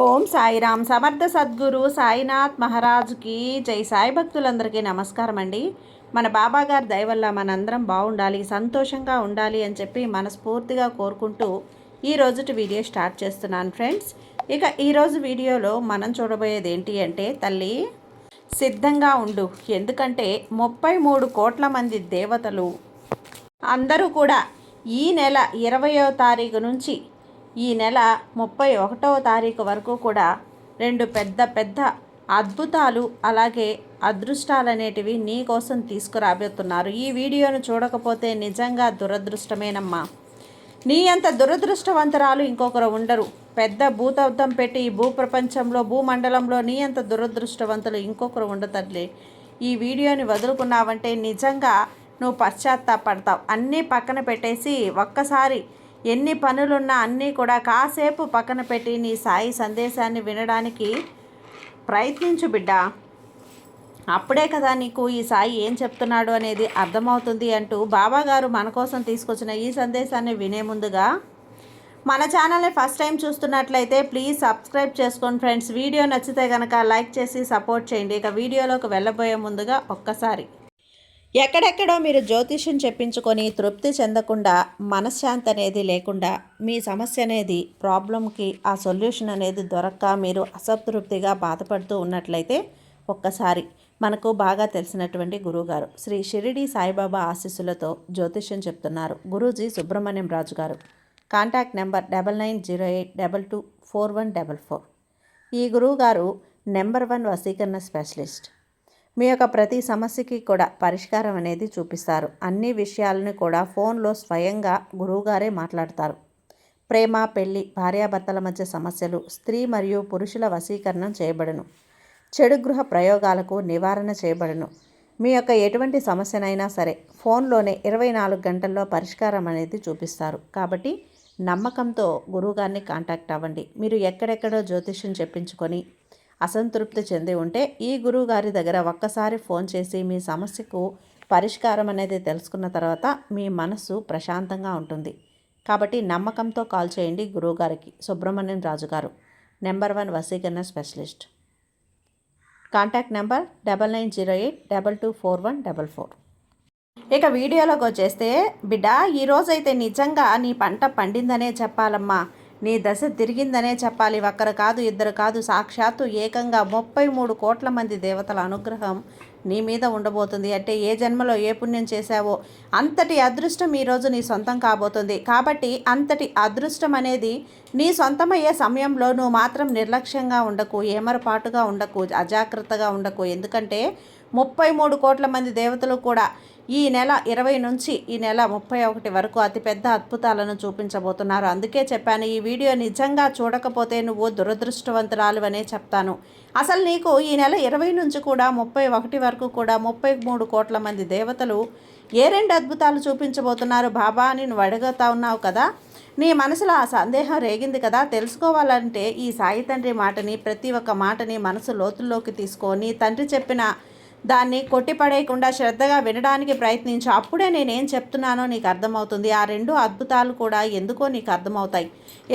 ఓం సాయిరామ్. సమర్థ సద్గురు సాయినాథ్ మహారాజ్కి జై. సాయి భక్తులందరికీ నమస్కారం అండి. మన బాబాగారి దయ వల్ల మనందరం బాగుండాలి, సంతోషంగా ఉండాలి అని చెప్పి మనస్ఫూర్తిగా కోరుకుంటూ ఈ రోజుటి వీడియో స్టార్ట్ చేస్తున్నాను ఫ్రెండ్స్. ఇక ఈరోజు వీడియోలో మనం చూడబోయేది ఏంటి అంటే, తల్లి సిద్ధంగా ఉండు. ఎందుకంటే 33 కోట్ల మంది దేవతలు అందరూ కూడా ఈ నెల 20వ తారీఖు నుంచి ఈ నెల 31వ తారీఖు వరకు కూడా రెండు పెద్ద అద్భుతాలు అలాగే అదృష్టాలు అనేటివి నీ కోసం తీసుకురాబోతున్నారు. ఈ వీడియోను చూడకపోతే నిజంగా దురదృష్టమేనమ్మా. నీ అంత దురదృష్టవంతరాలు ఇంకొకరు ఉండరు. పెద్ద భూతద్దం పెట్టి ఈ భూప్రపంచంలో భూమండలంలో నీ అంత దురదృష్టవంతులు ఇంకొకరు ఉండతట్లే. ఈ వీడియోని వదులుకున్నావంటే నిజంగా నువ్వు పశ్చాత్తాపడతావు. అన్నీ పక్కన పెట్టేసి ఒక్కసారి ఎన్ని పనులున్నా అన్నీ కూడా కాసేపు పక్కన పెట్టి నీ సాయి సందేశాన్ని వినడానికి ప్రయత్నించు బిడ్డ. అప్పుడే కదా నీకు ఈ సాయి ఏం చెప్తున్నాడు అనేది అర్థమవుతుంది అంటూ బాబాగారు మన కోసం తీసుకొచ్చిన ఈ సందేశాన్ని వినే ముందుగా మన ఛానల్ని ఫస్ట్ టైం చూస్తున్నట్లయితే ప్లీజ్ సబ్స్క్రైబ్ చేసుకోండి ఫ్రెండ్స్. వీడియో నచ్చితే కనుక లైక్ చేసి సపోర్ట్ చేయండి. ఇక వీడియోలోకి వెళ్ళబోయే ముందుగా ఒక్కసారి, ఎక్కడెక్కడో మీరు జ్యోతిష్యం చెప్పించుకొని తృప్తి చెందకుండా, మనశ్శాంతి అనేది లేకుండా, మీ సమస్య అనేది ప్రాబ్లంకి ఆ సొల్యూషన్ అనేది దొరక్క మీరు అసంతృప్తిగా బాధపడుతూ ఉన్నట్లయితే ఒక్కసారి మనకు బాగా తెలిసినటువంటి గురువుగారు శ్రీ షిరిడి సాయిబాబా ఆశీస్సులతో జ్యోతిష్యం చెప్తున్నారు గురూజీ సుబ్రహ్మణ్యం రాజు గారు. Contact number 9908224144. ఈ గురువుగారు నెంబర్ 1 వశీకరణ స్పెషలిస్ట్. మీ యొక్క ప్రతి సమస్యకి కూడా పరిష్కారం అనేది చూపిస్తారు. అన్ని విషయాలను కూడా ఫోన్లో స్వయంగా గురువుగారే మాట్లాడతారు. ప్రేమ, పెళ్లి, భార్యాభర్తల మధ్య సమస్యలు, స్త్రీ మరియు పురుషుల వశీకరణం చేయబడును. చెడు గృహ ప్రయోగాలకు నివారణ చేయబడును. మీ యొక్క ఎటువంటి సమస్యనైనా సరే ఫోన్లోనే 24 గంటల్లో పరిష్కారం అనేది చూపిస్తారు. కాబట్టి నమ్మకంతో గురువుగారిని కాంటాక్ట్ అవ్వండి. మీరు ఎక్కడెక్కడో జ్యోతిష్యం చెప్పించుకొని అసంతృప్తి చెంది ఉంటే ఈ గురువు గారి దగ్గర ఒక్కసారి ఫోన్ చేసి మీ సమస్యకు పరిష్కారం అనేది తెలుసుకున్న తర్వాత మీ మనసు ప్రశాంతంగా ఉంటుంది. కాబట్టి నమ్మకంతో కాల్ చేయండి గురువుగారికి. సుబ్రహ్మణ్యం రాజు గారు, నెంబర్ 1 వశీకరణ స్పెషలిస్ట్. Contact number 9908224144. ఇక వీడియోలోకి వచ్చేస్తే, బిడ్డ ఈరోజైతే నిజంగా నీ పంట పండిందనే చెప్పాలమ్మా. నీ దశ తిరిగిందనే చెప్పాలి. ఒక్కరు కాదు, ఇద్దరు కాదు, సాక్షాత్తు ఏకంగా 33 కోట్ల మంది దేవతల అనుగ్రహం నీ మీద ఉండబోతుంది. అంటే ఏ జన్మలో ఏ పుణ్యం చేశావో అంతటి అదృష్టం ఈరోజు నీ సొంతం కాబోతుంది. కాబట్టి అంతటి అదృష్టం అనేది నీ సొంతమయ్యే సమయంలో నువ్వు మాత్రం నిర్లక్ష్యంగా ఉండకు, ఏమరపాటుగా ఉండకు, అజాగ్రత్తగా ఉండకు. ఎందుకంటే 33 కోట్ల మంది దేవతలు కూడా ఈ నెల 20 నుంచి ఈ నెల 31 వరకు అతిపెద్ద అద్భుతాలను చూపించబోతున్నారు. అందుకే చెప్పాను, ఈ వీడియో నిజంగా చూడకపోతే నువ్వు దురదృష్టవంతురాలు అనే చెప్తాను. అసలు నీకు ఈ నెల 20 నుంచి కూడా 31 వరకు కూడా 33 కోట్ల మంది దేవతలు ఏ 2 అద్భుతాలు చూపించబోతున్నారు బాబా అని నువ్వు అడుగుతా ఉన్నావు కదా. నీ మనసులో ఆ సందేహం రేగింది కదా. తెలుసుకోవాలంటే ఈ సాయి తండ్రి మాటని, ప్రతి ఒక్క మాటని మనసు లోతుల్లోకి తీసుకొని తండ్రి చెప్పిన దాన్ని కొట్టిపడేయకుండా శ్రద్ధగా వినడానికి ప్రయత్నించు. అప్పుడే నేనేం చెప్తున్నానో నీకు అర్థమవుతుంది. ఆ 2 అద్భుతాలు కూడా ఎందుకో నీకు అర్థమవుతాయి.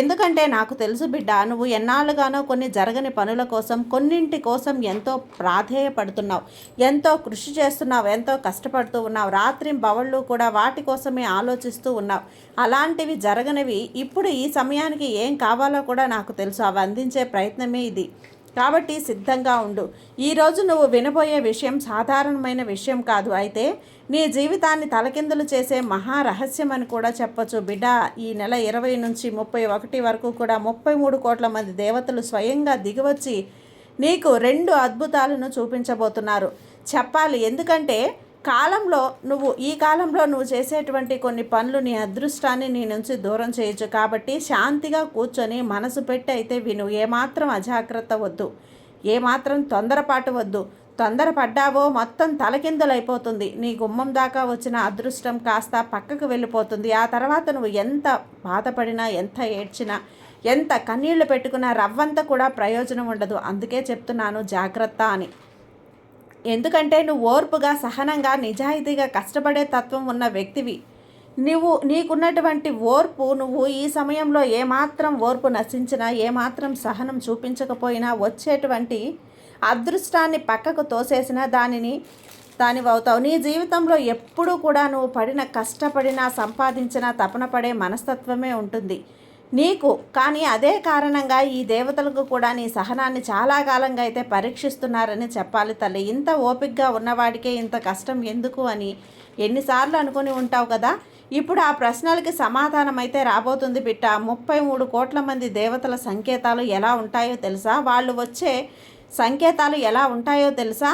ఎందుకంటే నాకు తెలుసు బిడ్డ, నువ్వు ఎన్నాళ్ళుగానో కొన్ని జరగని పనుల కోసం, కొన్నింటి కోసం ఎంతో ప్రాధేయపడుతున్నావు, ఎంతో కృషి చేస్తున్నావు, ఎంతో కష్టపడుతూ ఉన్నావు. రాత్రి బవళ్ళు కూడా వాటి కోసమే ఆలోచిస్తూ ఉన్నావు. అలాంటివి జరగనివి ఇప్పుడు ఈ సమయానికి ఏం కావాలో కూడా నాకు తెలుసు. అవి అందించే ప్రయత్నమే ఇది. కాబట్టి సిద్ధంగా ఉండు. ఈరోజు నువ్వు వినబోయే విషయం సాధారణమైన విషయం కాదు. అయితే నీ జీవితాన్ని తలకిందులు చేసే మహారహస్యం అని కూడా చెప్పచ్చు బిడ్డ. ఈ నెల 20 నుంచి 31 వరకు కూడా 33 కోట్ల మంది దేవతలు స్వయంగా దిగివచ్చి నీకు 2 అద్భుతాలను చూపించబోతున్నారు చెప్పాలి. ఎందుకంటే ఈ కాలంలో నువ్వు చేసేటువంటి కొన్ని పనులు నీ అదృష్టాన్ని నీ నుంచి దూరం చేయొచ్చు. కాబట్టి శాంతిగా కూర్చొని మనసు పెట్టి అయితే విను. ఏమాత్రం అజాగ్రత్త వద్దు, ఏమాత్రం తొందరపాటు వద్దు. తొందరపడ్డావో మొత్తం తలకిందులైపోతుంది. నీ గుమ్మం దాకా వచ్చిన అదృష్టం కాస్త పక్కకు వెళ్ళిపోతుంది. ఆ తర్వాత నువ్వు ఎంత బాధపడినా, ఎంత ఏడ్చినా, ఎంత కన్నీళ్లు పెట్టుకున్నా రవ్వంత కూడా ప్రయోజనం ఉండదు. అందుకే చెప్తున్నాను జాగ్రత్త అని. ఎందుకంటే నువ్వు ఓర్పుగా, సహనంగా, నిజాయితీగా కష్టపడే తత్వం ఉన్న వ్యక్తివి. నీకున్నటువంటి ఓర్పు, నువ్వు ఈ సమయంలో ఏమాత్రం ఓర్పు నశించినా, ఏమాత్రం సహనం చూపించకపోయినా వచ్చేటువంటి అదృష్టాన్ని పక్కకు తోసేసినా దానివవుతావు. నీ జీవితంలో ఎప్పుడూ కూడా నువ్వు కష్టపడినా, సంపాదించినా తపన పడే మనస్తత్వమే ఉంటుంది నీకు. కానీ అదే కారణంగా ఈ దేవతలకు కూడా నీ సహనాన్ని చాలా కాలంగా అయితే పరీక్షిస్తున్నారని చెప్పాలి తల్లి. ఇంత ఓపికగా ఉన్నవాడికే ఇంత కష్టం ఎందుకు అని ఎన్నిసార్లు అనుకుని ఉంటావు కదా. ఇప్పుడు ఆ ప్రశ్నలకి సమాధానం అయితే రాబోతుంది బిడ్డ. 33 కోట్ల మంది దేవతల సంకేతాలు ఎలా ఉంటాయో తెలుసా? వాళ్ళు వచ్చే సంకేతాలు ఎలా ఉంటాయో తెలుసా?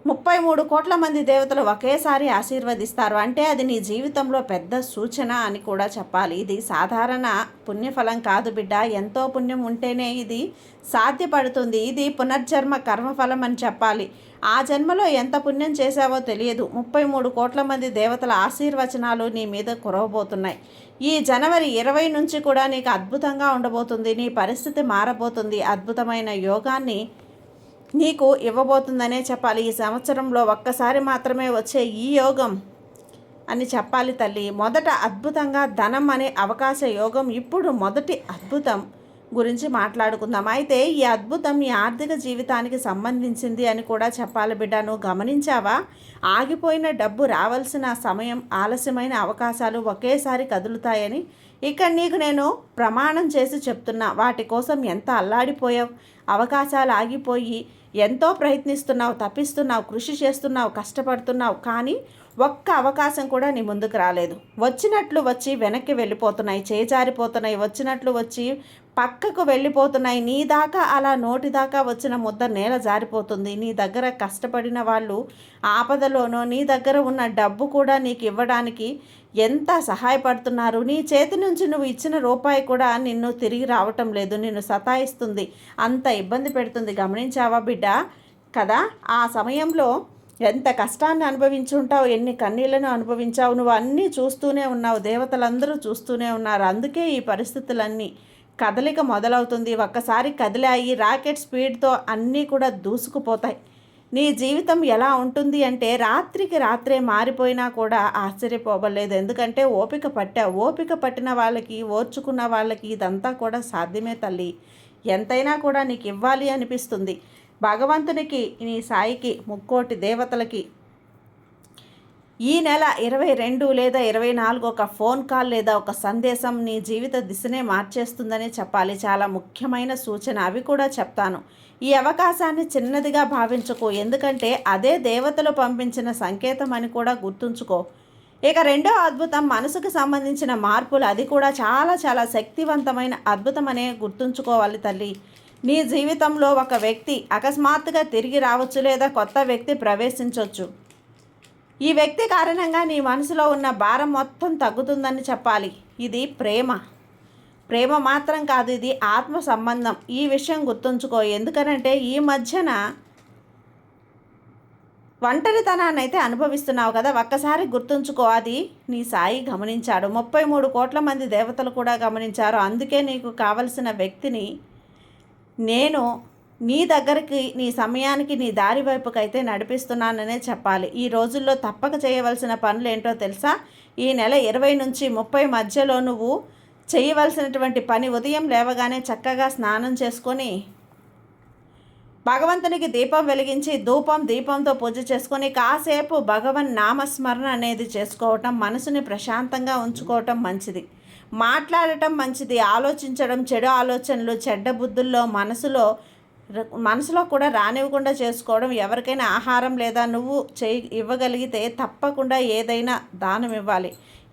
33 కోట్ల మంది దేవతలు ఒకేసారి ఆశీర్వదిస్తారు అంటే అది నీ జీవితంలో పెద్ద సూచన అని కూడా చెప్పాలి. ఇది సాధారణ పుణ్యఫలం కాదు బిడ్డ. ఎంతో పుణ్యం ఉంటేనే ఇది సాధ్యపడుతుంది. ఇది పునర్జన్మ కర్మఫలం అని చెప్పాలి. ఆ జన్మలో ఎంత పుణ్యం చేశావో తెలియదు. 33 కోట్ల మంది దేవతల ఆశీర్వచనాలు నీ మీద కురవబోతున్నాయి. ఈ జనవరి 20 నుంచి కూడా నీకు అద్భుతంగా ఉండబోతుంది. నీ పరిస్థితి మారబోతుంది. అద్భుతమైన యోగాన్ని నీకు ఇవ్వబోతుందనే చెప్పాలి. ఈ సంవత్సరంలో ఒక్కసారి మాత్రమే వచ్చే ఈ యోగం అని చెప్పాలి తల్లి. మొదట అద్భుతంగా ధనం అనే అవకాశ యోగం. ఇప్పుడు మొదటి అద్భుతం గురించి మాట్లాడుకుందాం. అయితే ఈ అద్భుతం నీ ఆర్థిక జీవితానికి సంబంధించింది అని కూడా చెప్పాలి బిడ్డ. నువ్వు గమనించావా? ఆగిపోయిన డబ్బు రావాల్సిన సమయం, ఆలస్యమైన అవకాశాలు ఒకేసారి కదులుతాయని. ఇక్కడ నీకు నేను ప్రమాణం చేసి చెప్తున్నా. వాటి కోసం ఎంత అల్లాడిపోయావు. అవకాశాలు ఆగిపోయి ఎంతో ప్రయత్నిస్తున్నావు, తప్పిస్తున్నావు, కృషి చేస్తున్నావు, కష్టపడుతున్నావు. కానీ ఒక్క అవకాశం కూడా నీ ముందుకు రాలేదు. వచ్చినట్లు వచ్చి వెనక్కి వెళ్ళిపోతున్నాయి, చేజారిపోతున్నాయి. వచ్చినట్లు వచ్చి పక్కకు వెళ్ళిపోతున్నాయి. నీ దాకా అలా నోటి దాకా వచ్చిన ముద్ద నేల జారిపోతుంది. నీ దగ్గర కష్టపడిన వాళ్ళు ఆపదలోనో నీ దగ్గర ఉన్న డబ్బు కూడా నీకు ఇవ్వడానికి ఎంత సహాయపడుతున్నారు. నీ చేతి నుంచి నువ్వు ఇచ్చిన రూపాయి కూడా నిన్ను తిరిగి రావటం లేదు. నిన్ను సతాయిస్తుంది, అంత ఇబ్బంది పెడుతుంది. గమనించావా బిడ్డ? కదా, ఆ సమయంలో ఎంత కష్టాన్ని అనుభవించి ఉంటావు, ఎన్ని కన్నీళ్లను అనుభవించావు. నువ్వు అన్నీ చూస్తూనే ఉన్నావు, దేవతలందరూ చూస్తూనే ఉన్నారు. అందుకే ఈ పరిస్థితులన్నీ కదలిక మొదలవుతుంది. ఒక్కసారి కదిలాయి రాకెట్ స్పీడ్తో అన్నీ కూడా దూసుకుపోతాయి. నీ జీవితం ఎలా ఉంటుంది అంటే రాత్రికి రాత్రే మారిపోయినా కూడా ఆశ్చర్యపోవలేదు. ఎందుకంటే ఓపిక పట్టావు. ఓపిక పట్టిన వాళ్ళకి, ఓర్చుకున్న వాళ్ళకి ఇదంతా కూడా సాధ్యమే తల్లి. ఎంతైనా కూడా నీకు ఇవ్వాలి అనిపిస్తుంది. భగవంతునికి, నీ సాయికి, ముక్కోటి దేవతలకి ఈ నెల 22 లేదా 24 ఒక ఫోన్ కాల్ లేదా ఒక సందేశం నీ జీవిత దిశనే మార్చేస్తుందనే చెప్పాలి. చాలా ముఖ్యమైన సూచన. అవి కూడా చెప్తాను. ఈ అవకాశాన్ని చిన్నదిగా భావించుకో. ఎందుకంటే అదే దేవతలు పంపించిన సంకేతం అని కూడా గుర్తుంచుకో. ఇక రెండో అద్భుతం మనసుకు సంబంధించిన మార్పులు. అది కూడా చాలా చాలా శక్తివంతమైన అద్భుతం అనే గుర్తుంచుకోవాలి తల్లి. నీ జీవితంలో ఒక వ్యక్తి అకస్మాత్తుగా తిరిగి రావచ్చు లేదా కొత్త వ్యక్తి ప్రవేశించవచ్చు. ఈ వ్యక్తి కారణంగా నీ మనసులో ఉన్న భారం మొత్తం తగ్గుతుందని చెప్పాలి. ఇది ప్రేమ మాత్రం కాదు, ఇది ఆత్మ సంబంధం. ఈ విషయం గుర్తుంచుకో. ఎందుకనంటే ఈ మధ్యన ఒంటరితనాన్ని అయితే అనుభవిస్తున్నావు కదా. ఒక్కసారి గుర్తుంచుకో. అది నీ సాయి గమనించాడు. 33 కోట్ల మంది దేవతలు కూడా గమనించారు. అందుకే నీకు కావలసిన వ్యక్తిని నేను నీ దగ్గరికి, నీ సమయానికి, నీ దారి వైపుకైతే నడిపిస్తున్నాననే చెప్పాలి. ఈ రోజుల్లో తప్పక చేయవలసిన పనులు ఏంటో తెలుసా? ఈ నెల 20 నుంచి 30 మధ్యలో నువ్వు చేయవలసినటువంటి పని, ఉదయం లేవగానే చక్కగా స్నానం చేసుకొని భగవంతునికి దీపం వెలిగించి దీపంతో పూజ చేసుకొని కాసేపు భగవన్ నామస్మరణ అనేది చేసుకోవటం, మనసుని ప్రశాంతంగా ఉంచుకోవటం మంచిది. మాట్లాడటం మంచిది. ఆలోచించడం, చెడు ఆలోచనలు, చెడ్డ బుద్ధుల్లో మనసులో కూడా రానివ్వకుండా చేసుకోవడం. ఎవరికైనా ఆహారం లేదా నువ్వు ఇవ్వగలిగితే తప్పకుండా ఏదైనా దానం ఇవ్వాలి.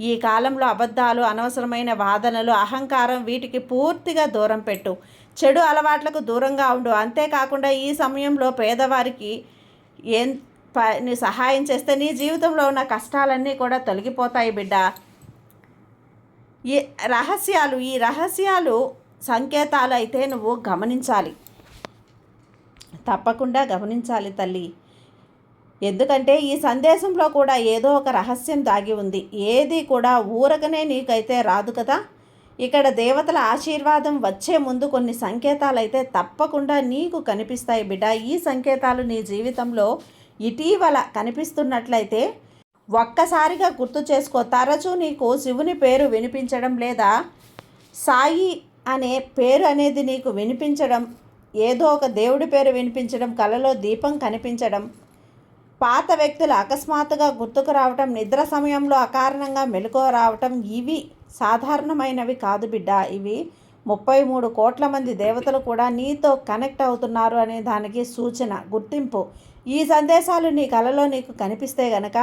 ఈ కాలంలో అబద్ధాలు, అనవసరమైన వాదనలు, అహంకారం వీటికి పూర్తిగా దూరం పెట్టు. చెడు అలవాట్లకు దూరంగా ఉండు. అంతేకాకుండా ఈ సమయంలో పేదవారికి నీ సహాయం చేస్తే నీ జీవితంలో ఉన్న కష్టాలన్నీ కూడా తొలగిపోతాయి బిడ్డ. ఈ రహస్యాలు సంకేతాలు అయితే నువ్వు గమనించాలి, తప్పకుండా గమనించాలి తల్లి. ఎందుకంటే ఈ సందేశంలో కూడా ఏదో ఒక రహస్యం దాగి ఉంది. ఏది కూడా ఊరకనే నీకైతే రాదు కదా. ఇక్కడ దేవతల ఆశీర్వాదం వచ్చే ముందు కొన్ని సంకేతాలు అయితే తప్పకుండా నీకు కనిపిస్తాయి బిడ్డ. ఈ సంకేతాలు నీ జీవితంలో ఇటీవల కనిపిస్తున్నట్లయితే ఒక్కసారిగా గుర్తు చేసుకో. తరచూ నీకు శివుని పేరు వినిపించడం లేదా సాయి అనే పేరు అనేది నీకు వినిపించడం, ఏదో ఒక దేవుడి పేరు వినిపించడం, కలలో దీపం కనిపించడం, పాత వ్యక్తులు అకస్మాత్తుగా గుర్తుకు రావటం, నిద్ర సమయంలో అకారణంగా మెలకువ రావటం ఇవి సాధారణమైనవి కాదు బిడ్డ. ఇవి 33 కోట్ల మంది దేవతలు కూడా నీతో కనెక్ట్ అవుతున్నారు అనే దానికి సూచన, గుర్తింపు. ఈ సందేశాలు నీ కలలో నీకు కనిపిస్తే గనక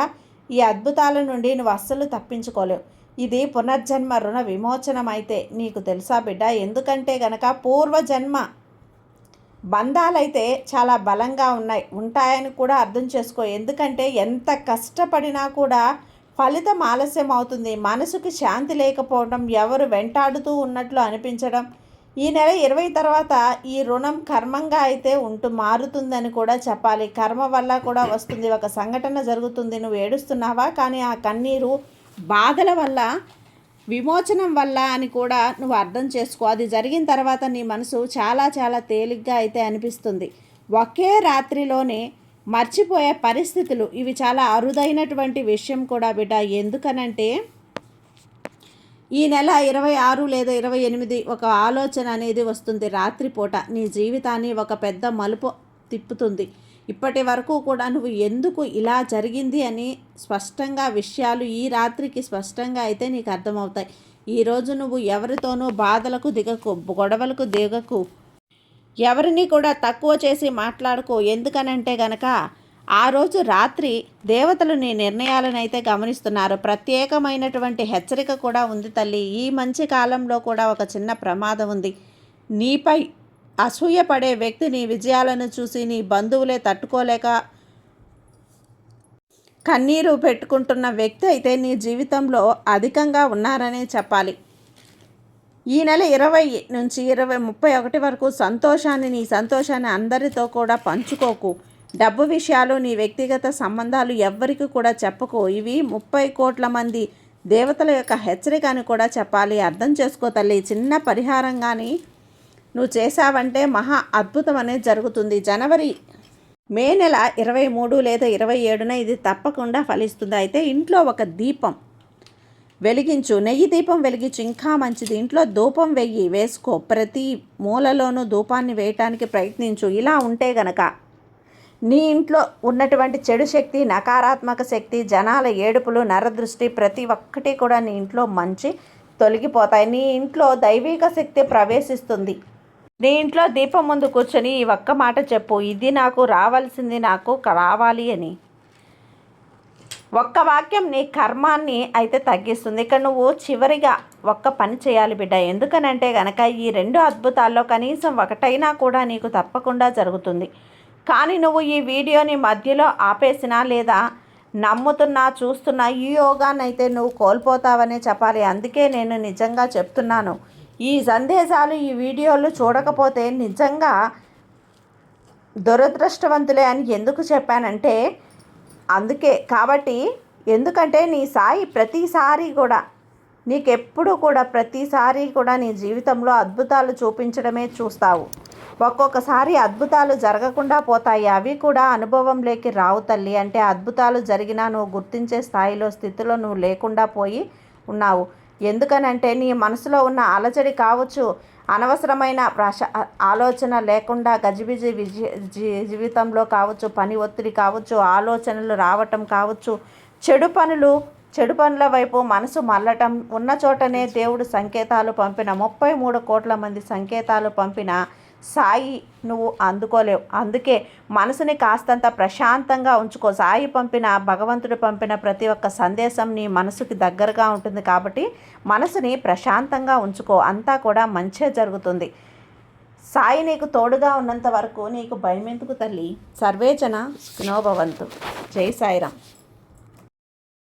ఈ అద్భుతాల నుండి నువ్వు అస్సలు తప్పించుకోలేవు. ఇది పునర్జన్మ రుణ విమోచనం అయితే నీకు తెలుసా బిడ్డ? ఎందుకంటే గనక పూర్వజన్మ బంధాలైతే చాలా బలంగా ఉంటాయని కూడా అర్థం చేసుకో. ఎందుకంటే ఎంత కష్టపడినా కూడా ఫలితం ఆలస్యం అవుతుంది. మనసుకి శాంతి లేకపోవడం, ఎవరు వెంటాడుతూ ఉన్నట్లు అనిపించడం. ఈ నెల 20 తర్వాత ఈ రుణం కర్మంగా అయితే మారుతుందని కూడా చెప్పాలి. కర్మ వల్ల కూడా వస్తుంది. ఒక సంఘటన జరుగుతుంది, నువ్వు ఏడుస్తున్నావా, కానీ ఆ కన్నీరు బాధల వల్ల, విమోచనం వల్ల అని కూడా నువ్వు అర్థం చేసుకో. అది జరిగిన తర్వాత నీ మనసు చాలా చాలా తేలిగ్గా అయితే అనిపిస్తుంది. ఒకే రాత్రిలోనే మర్చిపోయే పరిస్థితులు ఇవి చాలా అరుదైనటువంటి విషయం కూడా బిడ్డ. ఎందుకనంటే ఈ నెల 26 లేదా 28 ఒక ఆలోచన అనేది వస్తుంది. రాత్రిపూట నీ జీవితాన్ని ఒక పెద్ద మలుపు తిప్పుతుంది. ఇప్పటి వరకు కూడా నువ్వు ఎందుకు ఇలా జరిగింది అని స్పష్టంగా విషయాలు ఈ రాత్రికి స్పష్టంగా అయితే నీకు అర్థమవుతాయి. ఈరోజు నువ్వు ఎవరితోనూ బాధలకు దిగకు, గొడవలకు దిగకు, ఎవరిని కూడా తక్కువ చేసి మాట్లాడుకో. ఎందుకనంటే గనక ఆ రోజు రాత్రి దేవతలు నీ నిర్ణయాలను అయితే గమనిస్తున్నారు. ప్రత్యేకమైనటువంటి హెచ్చరిక కూడా ఉంది తల్లి. ఈ మంచి కాలంలో కూడా ఒక చిన్న ప్రమాదం ఉంది. నీపై అసూయపడే వ్యక్తి నీ విజయాలను చూసి నీ బంధువులే తట్టుకోలేక కన్నీరు పెట్టుకుంటున్న వ్యక్తి అయితే నీ జీవితంలో అధికంగా ఉన్నారనే చెప్పాలి. ఈ నెల 20 నుంచి 31 వరకు నీ సంతోషాన్ని అందరితో కూడా పంచుకోకు. డబ్బు విషయాలు, నీ వ్యక్తిగత సంబంధాలు ఎవ్వరికి కూడా చెప్పకు. ఇవి 30 కోట్ల మంది దేవతల యొక్క హెచ్చరిక అని కూడా చెప్పాలి. అర్థం చేసుకో తల్లి. చిన్న పరిహారం కానీ నువ్వు చేసావంటే మహా అద్భుతం అనేది జరుగుతుంది. మే నెల 23 లేదా 27న ఇది తప్పకుండా ఫలిస్తుంది. అయితే ఇంట్లో ఒక దీపం వెలిగించు, నెయ్యి దీపం వెలిగించు, ఇంకా మంచిది. ఇంట్లో ధూపం వేసుకో. ప్రతి మూలలోనూ ధూపాన్ని వేయటానికి ప్రయత్నించు. ఇలా ఉంటే గనక నీ ఇంట్లో ఉన్నటువంటి చెడు శక్తి, నకారాత్మక శక్తి, జనాల ఏడుపులు, నరదృష్టి ప్రతి ఒక్కటి కూడా నీ ఇంట్లో మంచి తొలగిపోతాయి. నీ ఇంట్లో దైవిక శక్తి ప్రవేశిస్తుంది. నీ ఇంట్లో దీపం ముందు కూర్చొని ఈ ఒక్క మాట చెప్పు, ఇది నాకు రావాల్సింది, నాకు రావాలి అని. ఒక్క వాక్యం నీ కర్మాన్ని అయితే తగ్గిస్తుంది. ఇక నువ్వు చివరిగా ఒక్క పని చేయాలి బిడ్డ. ఎందుకనంటే గనక ఈ 2 అద్భుతాల్లో కనీసం ఒకటైనా కూడా నీకు తప్పకుండా జరుగుతుంది. కానీ నువ్వు ఈ వీడియోని మధ్యలో ఆపేసినా లేదా నమ్ముతున్నా చూస్తున్నా ఈ యోగాన్ని అయితే నువ్వు కోల్పోతావనే చెప్పాలి. అందుకే నేను నిజంగా చెప్తున్నాను, ఈ సందేశాలు ఈ వీడియోలు చూడకపోతే నిజంగా దురదృష్టవంతులే అని ఎందుకు చెప్పానంటే అందుకే. కాబట్టి ఎందుకంటే నీ సాయి ప్రతిసారి కూడా నీకెప్పుడు కూడా ప్రతిసారి కూడా నీ జీవితంలో అద్భుతాలు చూపించడమే చూస్తావు. ఒక్కొక్కసారి అద్భుతాలు జరగకుండా పోతాయి. అవి కూడా అనుభవంలోకి రావు తల్లి. అంటే అద్భుతాలు జరిగినా నువ్వు గుర్తించే స్థితిలో నువ్వు లేకుండా పోయి ఉన్నావు. ఎందుకనంటే నీ మనసులో ఉన్న అలజడి కావచ్చు, అనవసరమైన ఆలోచన లేకుండా గజిబిజి జీవితంలో కావచ్చు, పని ఒత్తిడి కావచ్చు, ఆలోచనలు రావటం కావచ్చు, చెడు పనుల వైపు మనసు మళ్ళటం, ఉన్న చోటనే దేవుడు సంకేతాలు పంపిన 33 కోట్ల మంది సంకేతాలు పంపిన సాయి నువ్వు అందుకోలేవు. అందుకే మనసుని కాస్తంత ప్రశాంతంగా ఉంచుకో. సాయి భగవంతుడు పంపిన ప్రతి ఒక్క సందేశం నీ మనసుకి దగ్గరగా ఉంటుంది. కాబట్టి మనసుని ప్రశాంతంగా ఉంచుకో. అంతా కూడా మంచే జరుగుతుంది. సాయి నీకు తోడుగా ఉన్నంత వరకు నీకు భయం ఎందుకు తల్లి. సర్వేజన సుఖినో భవంతు. జై సాయిరాం.